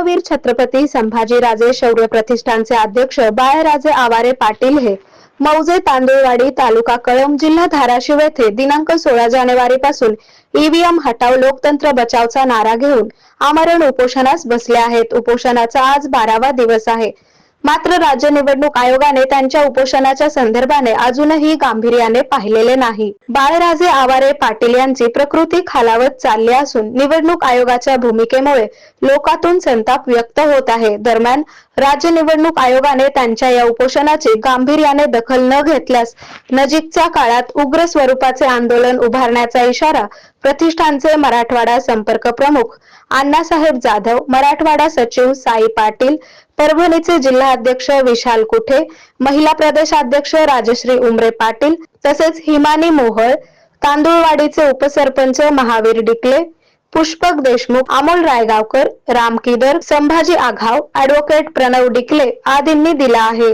धर्मवीर छत्रपती संभाजीराजे शौर्य प्रतिष्ठानचे अध्यक्ष बाळराजे आवारे पाटील हे मौजे तांदुळवाडी तालुका कळंब जिल्हा धाराशिव येथे दिनांक 16 जानेवारी पासून ईव्हीएम हटाव लोकतंत्र बचावचा नारा घेऊन आमरण उपोषणास बसले आहेत। उपोषणाचा आज 12वा दिवस आहे। मात्र राज्य निवडणूक आयोगाने त्यांच्या उपोषणाच्या संदर्भाने अजूनही गांभीर्याने पाहिलेले नाही। बाळराजे आवारे पाटील यांची प्रकृती खालावत चालली असून निवडणूक आयोगाच्या भूमिकेमुळे लोकातून संताप व्यक्त होत आहे। दरम्यान राज्य निवडणूक आयोगाने त्यांच्या या उपोषणाची गांभीर्याने दखल न घेतल्यास नजीकच्या काळात उग्र स्वरूपाचे आंदोलन उभारण्याचा इशारा प्रतिष्ठानचे मराठवाडा संपर्क प्रमुख अण्णासाहेब जाधव, मराठवाडा सचिव साई पाटील, परभणीचे जिल्हा अध्यक्ष विशाल कुठे, महिला प्रदेशाध्यक्ष राजश्री उमरे पाटील तसेच हिमानी मोहळ, तांदुळवाडीचे उपसरपंच महावीर डिकले, पुष्पक देशमुख, अमोल रायगावकर, राम किदर, संभाजी आघाव, ॲडव्होकेट प्रणव डिकले आदींनी दिला आहे।